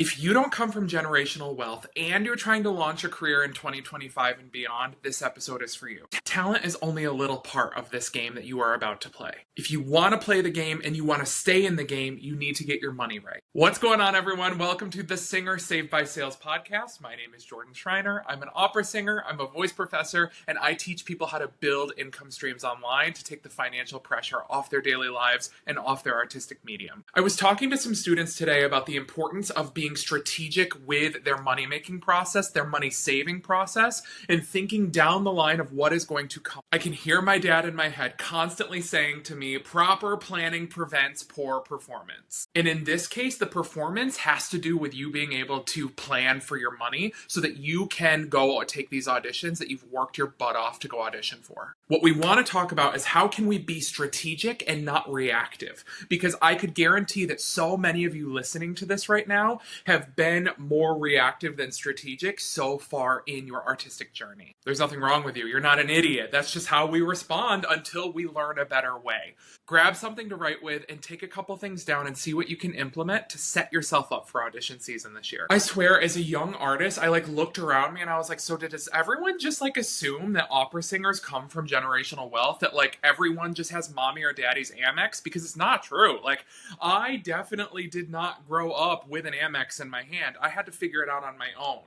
If you don't come from generational wealth and you're trying to launch a career in 2025 and beyond, this episode is for you. Talent is only a little part of this game that you are about to play. If you want to play the game and you want to stay in the game, you need to get your money right. What's going on, everyone? Welcome to the Singer Saved by Sales podcast. My name is Jordan Schreiner. I'm an opera singer, I'm a voice professor, and I teach people how to build income streams online to take the financial pressure off their daily lives and off their artistic medium. I was talking to some students today about the importance of being strategic with their money-making process, their money-saving process, and thinking down the line of what is going to come. I can hear my dad in my head constantly saying to me, proper planning prevents poor performance. And in this case, the performance has to do with you being able to plan for your money so that you can go take these auditions that you've worked your butt off to go audition for. What we want to talk about is how can we be strategic and not reactive? Because I could guarantee that so many of you listening to this right now have been more reactive than strategic so far in your artistic journey. There's nothing wrong with you. You're not an idiot. That's just how we respond until we learn a better way. Grab something to write with and take a couple things down and see what you can implement to set yourself up for audition season this year. I swear, as a young artist, I looked around me and I was like, so does everyone just assume that opera singers come from generational wealth, that everyone just has mommy or daddy's Amex? Because it's not true. I definitely did not grow up with an Amex in my hand. I had to figure it out on my own.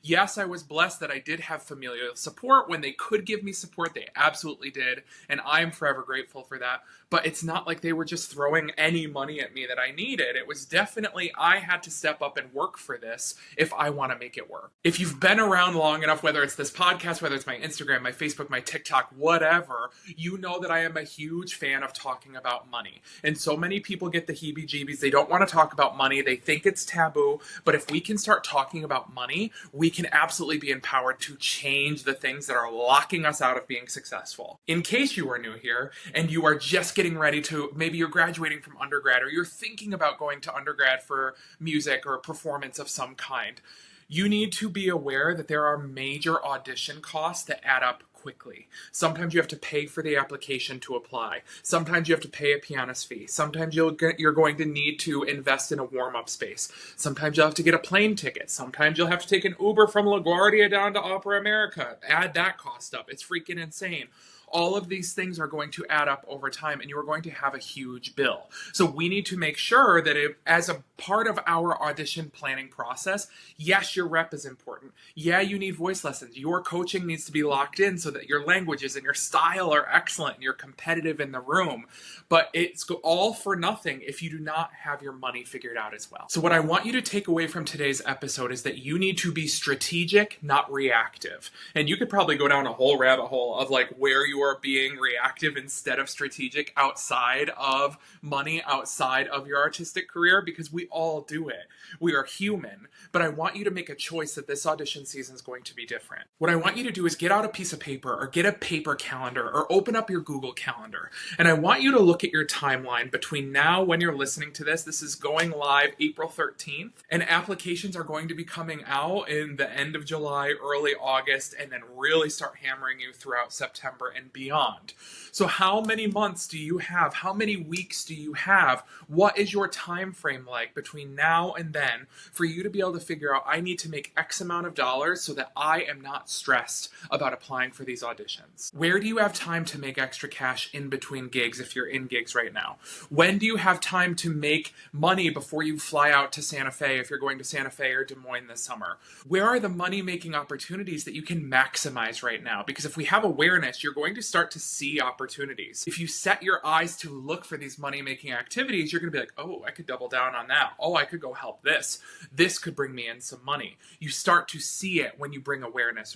Yes, I was blessed that I did have familial support. When they could give me support, they absolutely did, and I'm forever grateful for that. But it's not like they were just throwing any money at me that I needed. It was definitely I had to step up and work for this if I want to make it work. If you've been around long enough, whether it's this podcast, whether it's my Instagram, my Facebook, my TikTok, whatever, you know that I am a huge fan of talking about money. And so many people get the heebie-jeebies. They don't want to talk about money. They think it's taboo. But if we can start talking about money, we can absolutely be empowered to change the things that are locking us out of being successful. In case you are new here and you are just getting ready to, maybe you're graduating from undergrad or you're thinking about going to undergrad for music or performance of some kind, you need to be aware that there are major audition costs that add up quickly. Sometimes you have to pay for the application to apply. Sometimes you have to pay a pianist fee. Sometimes you're going to need to invest in a warm-up space. Sometimes you'll have to get a plane ticket. Sometimes you'll have to take an Uber from LaGuardia down to Opera America. Add that cost up. It's freaking insane. All of these things are going to add up over time and you are going to have a huge bill. So we need to make sure that as a part of our audition planning process, yes, your rep is important. Yeah, you need voice lessons. Your coaching needs to be locked in so that your languages and your style are excellent and you're competitive in the room. But it's all for nothing if you do not have your money figured out as well. So what I want you to take away from today's episode is that you need to be strategic, not reactive. And you could probably go down a whole rabbit hole of where you are being reactive instead of strategic outside of money, outside of your artistic career, because we all do it. We are human. But I want you to make a choice that this audition season is going to be different. What I want you to do is get out a piece of paper or get a paper calendar or open up your Google Calendar. And I want you to look at your timeline between now when you're listening to this. This is going live April 13th. And applications are going to be coming out in the end of July, early August, and then really start hammering you throughout September and beyond. So how many months do you have? How many weeks do you have? What is your time frame like between now and then for you to be able to figure out, I need to make X amount of dollars so that I am not stressed about applying for these auditions? Where do you have time to make extra cash in between gigs if you're in gigs right now? When do you have time to make money before you fly out to Santa Fe if you're going to Santa Fe or Des Moines this summer? Where are the money-making opportunities that you can maximize right now? Because if we have awareness, you're going to start to see opportunities. If you set your eyes to look for these money-making activities, you're going to be like, oh, I could double down on that. Oh, I could go help this. This could bring me in some money. You start to see it when you bring awareness.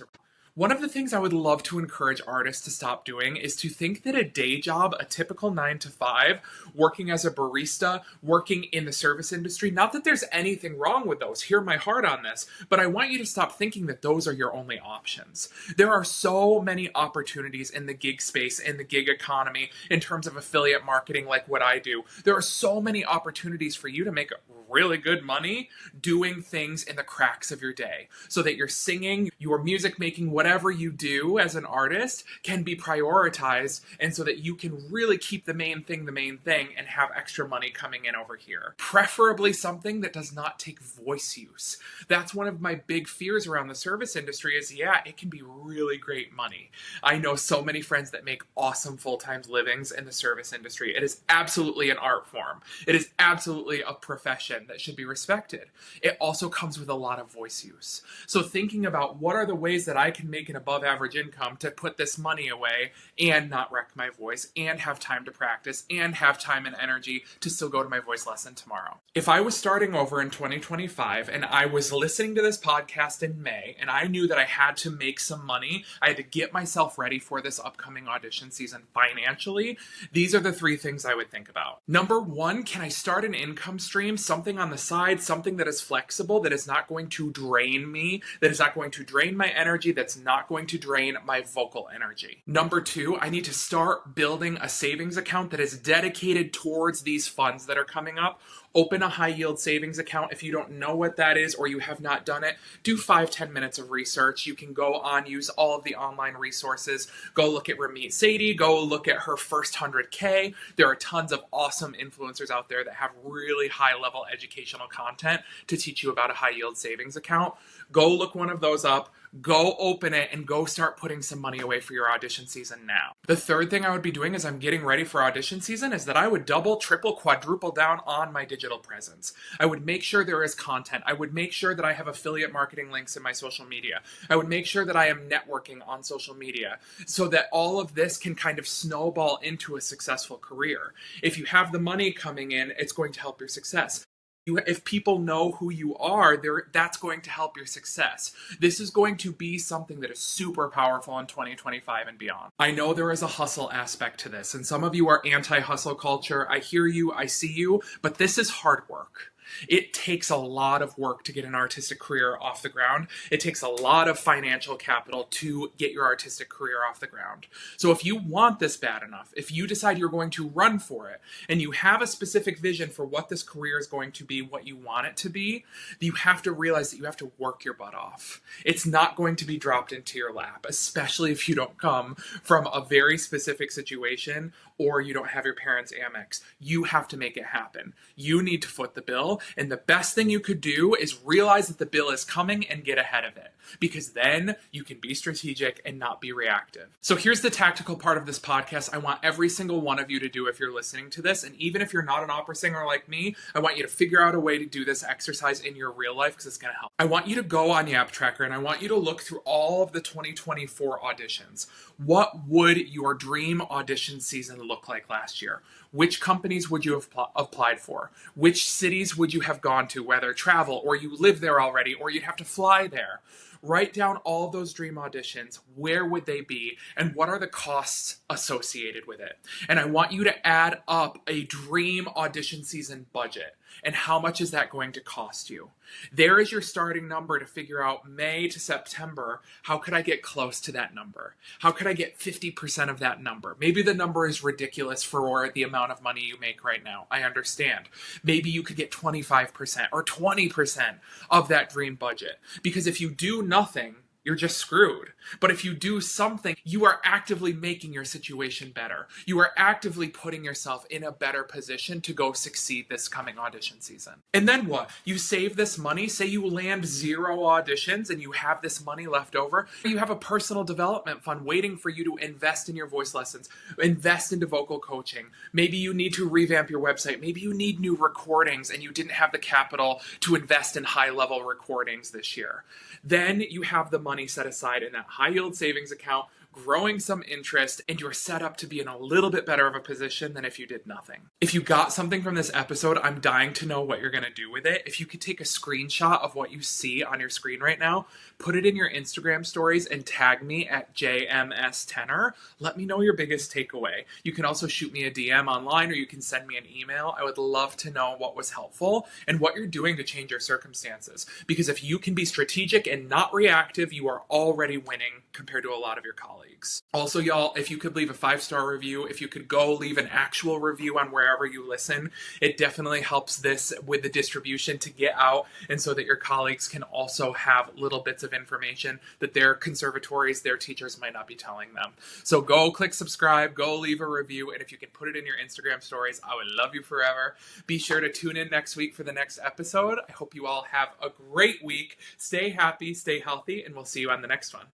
One of the things I would love to encourage artists to stop doing is to think that a day job, a typical 9 to 5, working as a barista, working in the service industry, not that there's anything wrong with those, hear my heart on this, but I want you to stop thinking that those are your only options. There are so many opportunities in the gig space, in the gig economy, in terms of affiliate marketing like what I do. There are so many opportunities for you to make really good money doing things in the cracks of your day so that your singing, your music making, whatever you do as an artist can be prioritized, and so that you can really keep the main thing and have extra money coming in over here. Preferably something that does not take voice use. That's one of my big fears around the service industry is, yeah, it can be really great money. I know so many friends that make awesome full-time livings in the service industry. It is absolutely an art form. It is absolutely a profession that should be respected. It also comes with a lot of voice use. So thinking about what are the ways that I can make an above average income to put this money away and not wreck my voice and have time to practice and have time and energy to still go to my voice lesson tomorrow. If I was starting over in 2025 and I was listening to this podcast in May and I knew that I had to make some money, I had to get myself ready for this upcoming audition season financially, these are the three things I would think about. Number one, can I start an income stream, something on the side, something that is flexible, that is not going to drain me, that is not going to drain my energy, that's not going to drain my vocal energy. Number two, I need to start building a savings account that is dedicated towards these funds that are coming up. Open a high yield savings account. If you don't know what that is or you have not done it, do 5-10 minutes of research. You can go on, use all of the online resources. Go look at Ramit Sethi. Go look at her first 100K. There are tons of awesome influencers out there that have really high level educational content to teach you about a high yield savings account. Go look one of those up. Go open it and go start putting some money away for your audition season now. The third thing I would be doing as I'm getting ready for audition season is that I would double, triple, quadruple down on my digital presence. I would make sure there is content. I would make sure that I have affiliate marketing links in my social media. I would make sure that I am networking on social media so that all of this can kind of snowball into a successful career. If you have the money coming in, it's going to help your success. If people know who you are, that's going to help your success. This is going to be something that is super powerful in 2025 and beyond. I know there is a hustle aspect to this, and some of you are anti-hustle culture. I hear you, I see you, but this is hard work. It takes a lot of work to get an artistic career off the ground. It takes a lot of financial capital to get your artistic career off the ground. So if you want this bad enough, if you decide you're going to run for it, and you have a specific vision for what this career is going to be, what you want it to be, you have to realize that you have to work your butt off. It's not going to be dropped into your lap, especially if you don't come from a very specific situation or you don't have your parents' Amex. You have to make it happen. You need to foot the bill. And the best thing you could do is realize that the bill is coming and get ahead of it, because then you can be strategic and not be reactive. So here's the tactical part of this podcast I want every single one of you to do if you're listening to this. And even if you're not an opera singer like me, I want you to figure out a way to do this exercise in your real life because it's going to help. I want you to go on Yap Tracker and I want you to look through all of the 2024 auditions. What would your dream audition season look like last year? Which companies would you have applied for? Which cities would you have gone to, whether travel or you live there already or you'd have to fly there? Write down all of those dream auditions. Where would they be? And what are the costs associated with it? And I want you to add up a dream audition season budget. And how much is that going to cost you? There is your starting number to figure out May to September. How could I get close to that number? How could I get 50% of that number? Maybe the number is ridiculous for the amount of money you make right now. I understand. Maybe you could get 25% or 20% of that dream budget. Because if you do nothing, you're just screwed. But if you do something, you are actively making your situation better. You are actively putting yourself in a better position to go succeed this coming audition season. And then what? You save this money, say you land 0 auditions and you have this money left over. You have a personal development fund waiting for you to invest in your voice lessons, invest into vocal coaching. Maybe you need to revamp your website. Maybe you need new recordings and you didn't have the capital to invest in high-level recordings this year. Then you have the money set aside in that high-yield savings account, growing some interest, and you're set up to be in a little bit better of a position than if you did nothing. If you got something from this episode, I'm dying to know what you're going to do with it. If you could take a screenshot of what you see on your screen right now, put it in your Instagram stories and tag me at JMSTenor. Let me know your biggest takeaway. You can also shoot me a DM online or you can send me an email. I would love to know what was helpful and what you're doing to change your circumstances. Because if you can be strategic and not reactive, you are already winning compared to a lot of your colleagues. colleagues. Also, y'all, if you could leave a 5-star review, if you could go leave an actual review on wherever you listen, it definitely helps this with the distribution to get out, and so that your colleagues can also have little bits of information that their conservatories, their teachers might not be telling them. So go click subscribe, go leave a review, and if you can put it in your Instagram stories, I would love you forever. Be sure to tune in next week for the next episode. I hope you all have a great week. Stay happy, stay healthy, and we'll see you on the next one.